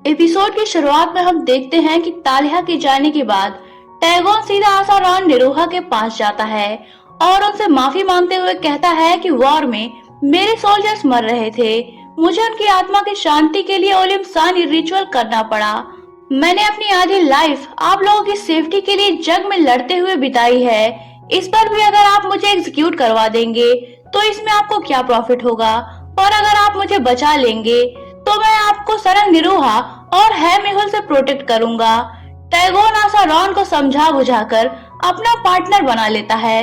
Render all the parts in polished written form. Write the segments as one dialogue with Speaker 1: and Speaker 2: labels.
Speaker 1: Episode की शुरुआत में हम देखते हैं कि तालिया के जाने के बाद टैगोन सीधा आसारान निरोहा के पास जाता है और उनसे माफी मांगते हुए कहता है कि वॉर में मेरे सोल्जर्स मर रहे थे, मुझे उनकी आत्मा की शांति के लिए ओलिम्सानी रिचुअल करना पड़ा। मैंने अपनी आधी लाइफ आप लोगों की सेफ्टी के लिए जंग में लड़ते हुए बिताई है। इस पर भी अगर आप मुझे एग्जीक्यूट करवा देंगे तो इसमें आपको क्या प्रॉफिट होगा, और अगर आप मुझे बचा लेंगे तो मैं आपको सरंग निरोहा और है मेहुल से प्रोटेक्ट करूंगा। टैगोन आसारान को समझा बुझाकर अपना पार्टनर बना लेता है।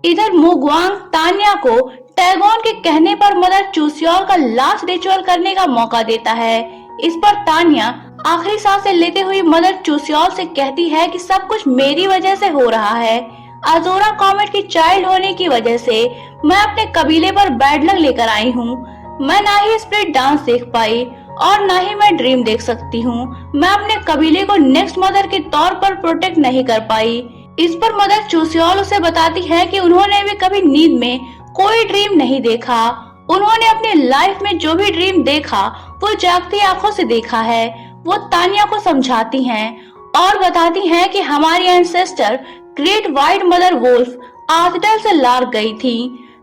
Speaker 1: इधर मुगवांग तान्या को टैगोन के कहने पर मदर चूसियोल का लास्ट रिचुअल करने का मौका देता है। इस पर तान्या आखिरी सांसें लेते हुए मदर चूसियोल से कहती है कि सब कुछ मेरी वजह से हो रहा है। अजोरा कॉमेट की चाइल्ड होने की वजह से मैं अपने कबीले पर बैड लक लेकर आई हूँ। मैं ना ही स्प्लिट डांस देख पाई और ना ही मैं ड्रीम देख सकती हूँ। मैं अपने कबीले को नेक्स्ट मदर के तौर पर प्रोटेक्ट नहीं कर पाई। इस पर मदर चूसियोल उसे बताती है कि उन्होंने भी कभी नींद में कोई ड्रीम नहीं देखा। उन्होंने अपनी लाइफ में जो भी ड्रीम देखा वो जागती आंखों से देखा है। वो तान्या को समझाती हैं और बताती हैं कि हमारी ancestor great white mother wolf आर्थिडल से लार गई थी।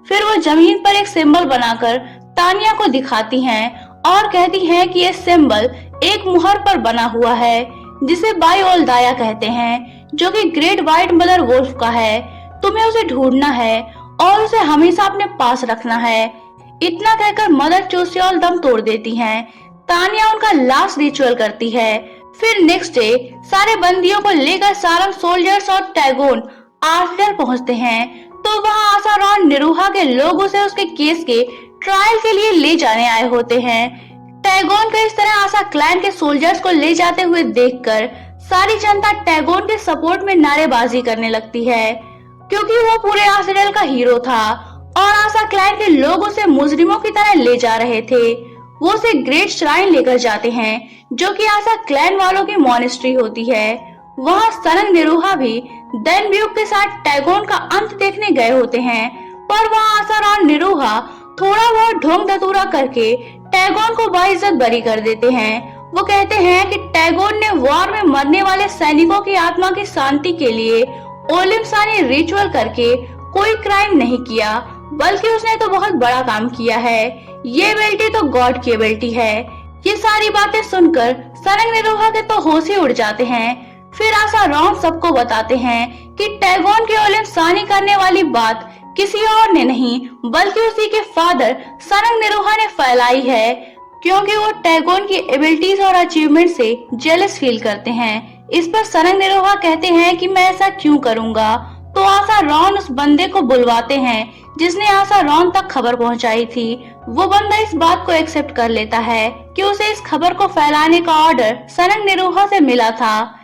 Speaker 1: फिर वो जमीन पर एक सिंबल बनाकर तान्या को दिखाती हैं और कहती हैं कि ये सिंबल एक मुहर पर बना हुआ है जिसे बाई ओल दाया कहते हैं, जो कि ग्रेट व्हाइट मदर वुल्फ का है। तुम्हें उसे ढूंढना है और उसे हमेशा अपने पास रखना है। इतना कहकर मदर चूसियोल दम तोड़ देती हैं। तान्या उनका लास्ट रिचुअल करती है। फिर नेक्स्ट डे सारे बंदियों को लेकर सारम सोल्जर्स और टैगोन आर्थिडल पहुंचते हैं, तो वहां आसारान निरोहा के लोग उसे उसके केस के ट्रायल के लिए ले जाने आए होते हैं। टैगोन को इस तरह आसा क्लैन के सोल्जर्स को ले जाते हुए देखकर सारी जनता टैगोन के सपोर्ट में नारेबाजी करने लगती है, क्योंकि वो पूरे आर्थिडल का हीरो था और आसा क्लैन के लोग उसे मुजरिमों की तरह ले जा रहे थे। वो उसे ग्रेट श्राइन लेकर जाते हैं, जो कि आसा क्लैन वालों की मॉनेस्ट्री होती है। वहाँ सरंग निरोहा भी डेनब्यूक के साथ टैगोन का अंत देखने गए होते हैं, पर वहाँ आसारान निरोहा थोड़ा बहुत ढोंग धतूरा करके टैगोन को बाइज्जत बरी कर देते हैं। वो कहते हैं कि टैगोन ने वॉर में मरने वाले सैनिकों की आत्मा की शांति के लिए ओलिम्सानी रिचुअल करके कोई क्राइम नहीं किया, बल्कि उसने तो बहुत बड़ा काम किया है। ये बेल्टी तो गॉड की बेल्टी है। ये सारी बातें सुनकर सरंग निरोहा के तो होश ही उड़ जाते हैं। फिर आसारान सबको बताते हैं कि टैगोन की ओलिम्सानी करने वाली बात किसी और ने नहीं बल्कि उसी के फादर सरंग निरोहा ने फैलाई है, क्योंकि वो टैगोन की एबिलिटीज और अचीवमेंट से जेलस फील करते हैं। इस पर सरंग निरोहा कहते हैं कि मैं ऐसा क्यों करूंगा, तो आसारान उस बंदे को बुलवाते हैं जिसने आसारान तक खबर पहुंचाई थी। वो बंदा इस बात को एक्सेप्ट कर लेता है कि उसे इस खबर को फैलाने का ऑर्डर सरंग निरोहा से मिला था।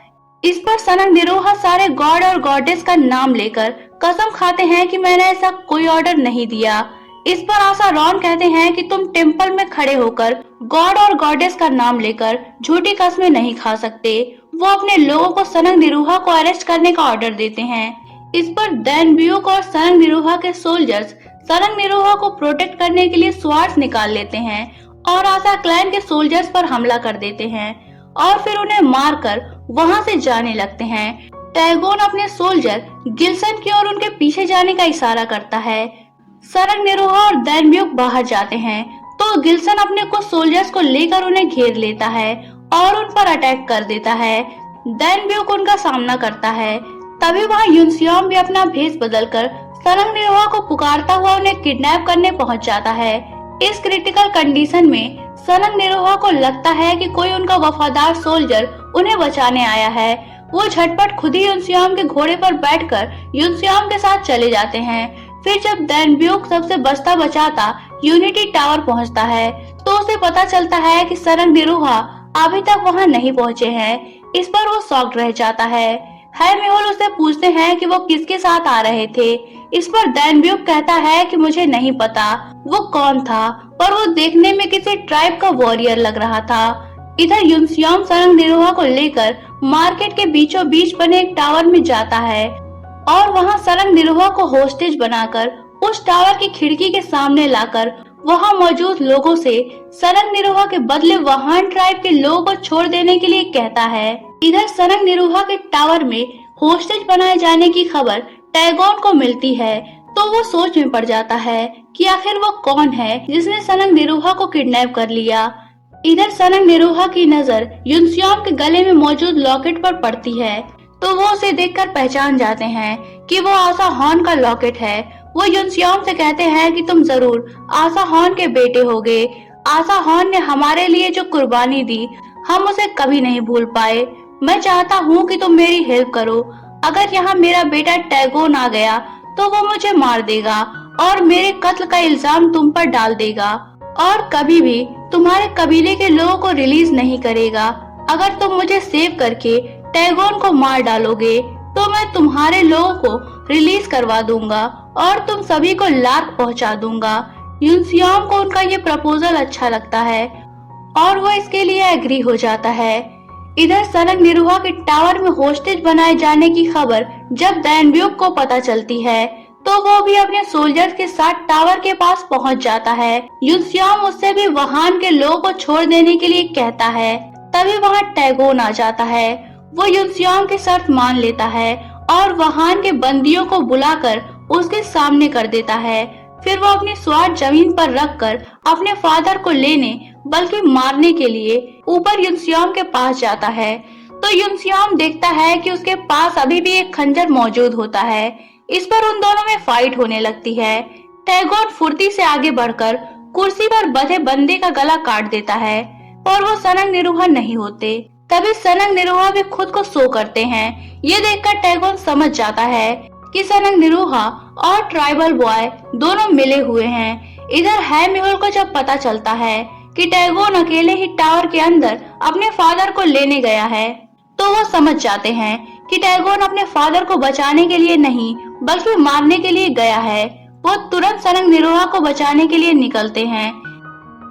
Speaker 1: इस पर सरंग निरोहा सारे गॉड और गॉडेस का नाम लेकर कसम खाते हैं कि मैंने ऐसा कोई ऑर्डर नहीं दिया। इस पर आसारान कहते हैं कि तुम टेम्पल में खड़े होकर गॉड और गॉडेस का नाम लेकर झूठी कस्में नहीं खा सकते। वो अपने लोगों को सरंग निरोहा को अरेस्ट करने का ऑर्डर देते हैं। इस पर डेनब्यूक और सरंग निरोहा के सोल्जर्स सरंग निरोहा को प्रोटेक्ट करने के लिए स्वार्ड्स निकाल लेते हैं और आसा क्लैन के सोल्जर्स पर हमला कर देते हैं और फिर उन्हें मारकर वहां से जाने लगते हैं। टैगोन अपने सोल्जर गिल्सन की ओर उनके पीछे जाने का इशारा करता है। सरंग निरोहा और डेनब्यूक बाहर जाते हैं, तो गिल्सन अपने कुछ सोल्जर्स को लेकर उन्हें घेर लेता है और उन पर अटैक कर देता है। डेनब्यूक उनका सामना करता है। तभी वहाँ युनसियोम भी अपना भेष बदलकर सरंग निरोहा को पुकारता हुआ उन्हें किडनैप करने पहुँच जाता है। इस क्रिटिकल कंडीशन में सरंग निरोहा को लगता है कि कोई उनका वफादार सोल्जर उन्हें बचाने आया है। वो झटपट खुद ही युनसियोम के घोड़े पर बैठकर युनसियोम के साथ चले जाते हैं। फिर जब डेनब्यूक सबसे बचता बचाता यूनिटी टावर पहुंचता है, तो उसे पता चलता है कि सरंग निरोहा अभी तक वहां नहीं पहुंचे हैं। इस पर वो शॉक्ड रह जाता है। मेहुल उससे पूछते हैं कि वो किसके साथ आ रहे थे। इस पर डेनब्यूक कहता है कि मुझे नहीं पता वो कौन था, पर वो देखने में किसी ट्राइब का वॉरियर लग रहा था। इधर युनसियोम सरंग निरोहा को लेकर मार्केट के बीचों बीच बने एक टावर में जाता है और वहां सरंग निरोहा को होस्टेज बनाकर उस टावर की खिड़की के सामने लाकर वहाँ मौजूद लोगों से सरंग निरोहा के बदले वहान ट्राइब के लोगों को छोड़ देने के लिए कहता है। इधर सरंग निरोहा के टावर में होस्टेज बनाए जाने की खबर टैगोन को मिलती है, तो वो सोच में पड़ जाता है कि आखिर वो कौन है जिसने सरंग निरोहा को किडनैप कर लिया। इधर सरंग निरोहा की नजर युनसियोम के गले में मौजूद लॉकेट पर पड़ती है, तो वो उसे देखकर पहचान जाते हैं कि वो आसा हॉर्न का लॉकेट है। वो युनसियोम से कहते हैं कि तुम जरूर आसा हॉर्न के बेटे होगे। आसा हॉर्न ने हमारे लिए जो कुर्बानी दी हम उसे कभी नहीं भूल पाए। मैं चाहता हूँ कि तुम मेरी हेल्प करो। अगर यहाँ मेरा बेटा टैगोन आ गया तो वो मुझे मार देगा और मेरे कत्ल का इल्जाम तुम पर डाल देगा और कभी भी तुम्हारे कबीले के लोगों को रिलीज नहीं करेगा। अगर तुम मुझे सेव करके टैगोन को मार डालोगे तो मैं तुम्हारे लोगों को रिलीज करवा दूंगा और तुम सभी को लार्क पहुंचा दूंगा। युनसियोम को उनका ये प्रपोजल अच्छा लगता है और वो इसके लिए एग्री हो जाता है। इधर सरंग निरोहा के टावर में होस्टेज बनाए जाने की खबर जब दैनब्यूक को पता चलती है तो वो भी अपने सोल्जर्स के साथ टावर के पास पहुंच जाता है। युनसियोम उससे भी वहान के लोगों को छोड़ देने के लिए कहता है। तभी वहाँ टैगोन आ जाता है। वो युनसियोम की शर्त मान लेता है और वहान के बंदियों को बुलाकर उसके सामने कर देता है। फिर वो अपनी स्वाट जमीन पर रखकर अपने फादर को लेने बल्कि मारने के लिए ऊपर युनसियोम के पास जाता है। तो युनसियोम देखता है कि उसके पास अभी भी एक खंजर मौजूद होता है। इस पर उन दोनों में फाइट होने लगती है। टैगोन फुर्ती से आगे बढ़कर कुर्सी पर बंधे बंदे का गला काट देता है और वो सरंग निरोहा नहीं होते। तभी सरंग निरोहा भी खुद को सो करते हैं। ये देखकर टैगोन समझ जाता है कि सरंग निरोहा और ट्राइबल बॉय दोनों मिले हुए हैं। इधर हैमिहोल को जब पता चलता है कि टैगोन अकेले ही टावर के अंदर अपने फादर को लेने गया है तो वो समझ जाते हैं कि टैगोन अपने फादर को बचाने के लिए नहीं बल्कि मारने के लिए गया है। वो तुरंत सरंग निरोहा को बचाने के लिए निकलते हैं।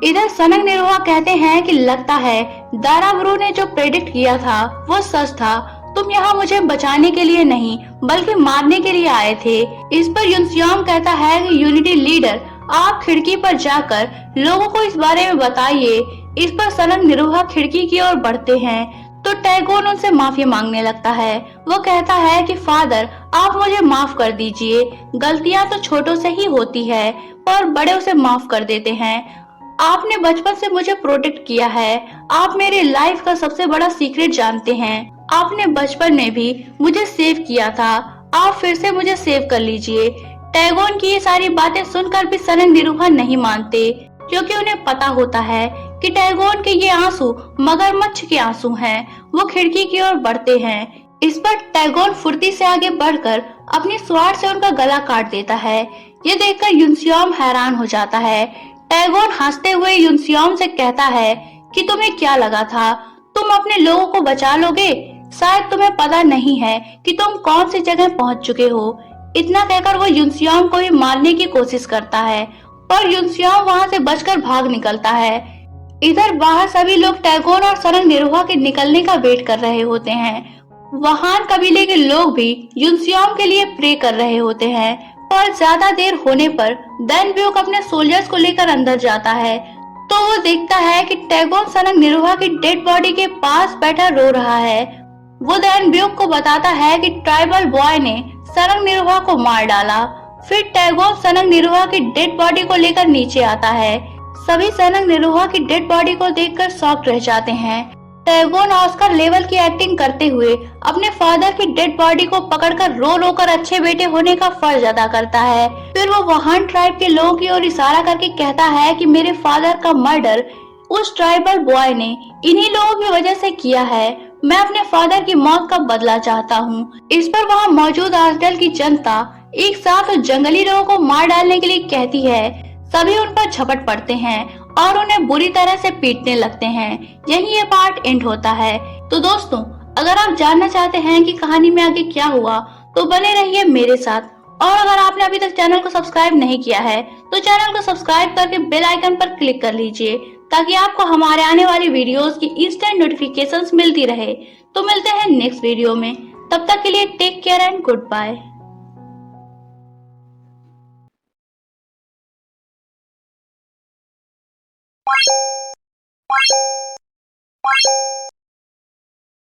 Speaker 1: इधर सरंग निरोहा कहते हैं कि लगता है दाराब्रू ने जो प्रेडिक्ट किया था वो सच था। तुम यहाँ मुझे बचाने के लिए नहीं बल्कि मारने के लिए आए थे। इस पर युनसियोम कहता है कि यूनिटी लीडर आप खिड़की पर जाकर लोगों को इस बारे में बताइए। इस पर सरंग निरोहा खिड़की की ओर बढ़ते हैं तो टैगोन उनसे माफी मांगने लगता है। वो कहता है कि फादर आप मुझे माफ कर दीजिए। गलतियां तो छोटों से ही होती है और बड़े उसे माफ कर देते हैं। आपने बचपन से मुझे प्रोटेक्ट किया है। आप मेरी लाइफ का सबसे बड़ा सीक्रेट जानते हैं। आपने बचपन में भी मुझे सेव किया था। आप फिर से मुझे सेव कर लीजिए। टैगोन की ये सारी बातें सुनकर भी सरंग निरोहा नहीं मानते क्योंकि उन्हें पता होता है कि टैगोन के ये आंसू मगरमच्छ के आंसू हैं। वो खिड़की की ओर बढ़ते हैं। इस पर टैगोन फुर्ती से आगे बढ़कर अपनी स्वार से उनका गला काट देता है। ये देखकर युनसियोम हैरान हो जाता है। टैगोन हंसते हुए युनसियोम से कहता है कि तुम्हें क्या लगा था तुम अपने लोगों को बचा लोगे? शायद तुम्हें पता नहीं है कि तुम कौन सी जगह पहुंच चुके हो। इतना कहकर वो युनसियोम को ही मारने की कोशिश करता है और युनसियोम वहां से बचकर भाग निकलता है। इधर बाहर सभी लोग टैगोन और सरंग निरोहा के निकलने का वेट कर रहे होते हैं। वहान कबीले के लोग भी युनसियोम के लिए प्रे कर रहे होते हैं और ज्यादा देर होने पर दैनब्यूक अपने सोल्जर्स को लेकर अंदर जाता है तो वो देखता है कि टैगोन सरंग निरोहा की डेड बॉडी के पास बैठा रो रहा है। वो दैनब्यूक को बताता है कि ट्राइबल बॉय ने सरंग निरोहा को मार डाला। फिर टैगोन सरंग निरोहा की डेड बॉडी को लेकर नीचे आता है। सभी सरंग निरोहा की डेड बॉडी को देखकर शॉक रह जाते हैं। टैगोन ऑस्कर लेवल की एक्टिंग करते हुए अपने फादर की डेड बॉडी को पकड़कर रो रो कर अच्छे बेटे होने का फर्ज अदा करता है। फिर वो वहान ट्राइब के लोगों की ओर इशारा करके कहता है कि मेरे फादर का मर्डर उस ट्राइबल बॉय ने इन्हीं लोगों की वजह से किया है। मैं अपने फादर की मौत का बदला चाहता हूँ। इस पर वहाँ मौजूद आर्सडेल की जनता एक साथ उस जंगली लोगों को मार डालने के लिए कहती है। सभी उन पर झपट पड़ते हैं और उन्हें बुरी तरह से पीटने लगते हैं। यही ये पार्ट एंड होता है। तो दोस्तों, अगर आप जानना चाहते हैं कि कहानी में आगे क्या हुआ तो बने रहिए मेरे साथ। और अगर आपने अभी तक चैनल को सब्सक्राइब नहीं किया है तो चैनल को सब्सक्राइब करके बेल आइकन पर क्लिक कर लीजिए ताकि आपको हमारे आने वाली वीडियोस की इंस्टेंट नोटिफिकेशंस मिलती रहे। तो मिलते हैं नेक्स्ट वीडियो में। तब तक के लिए take care and good bye.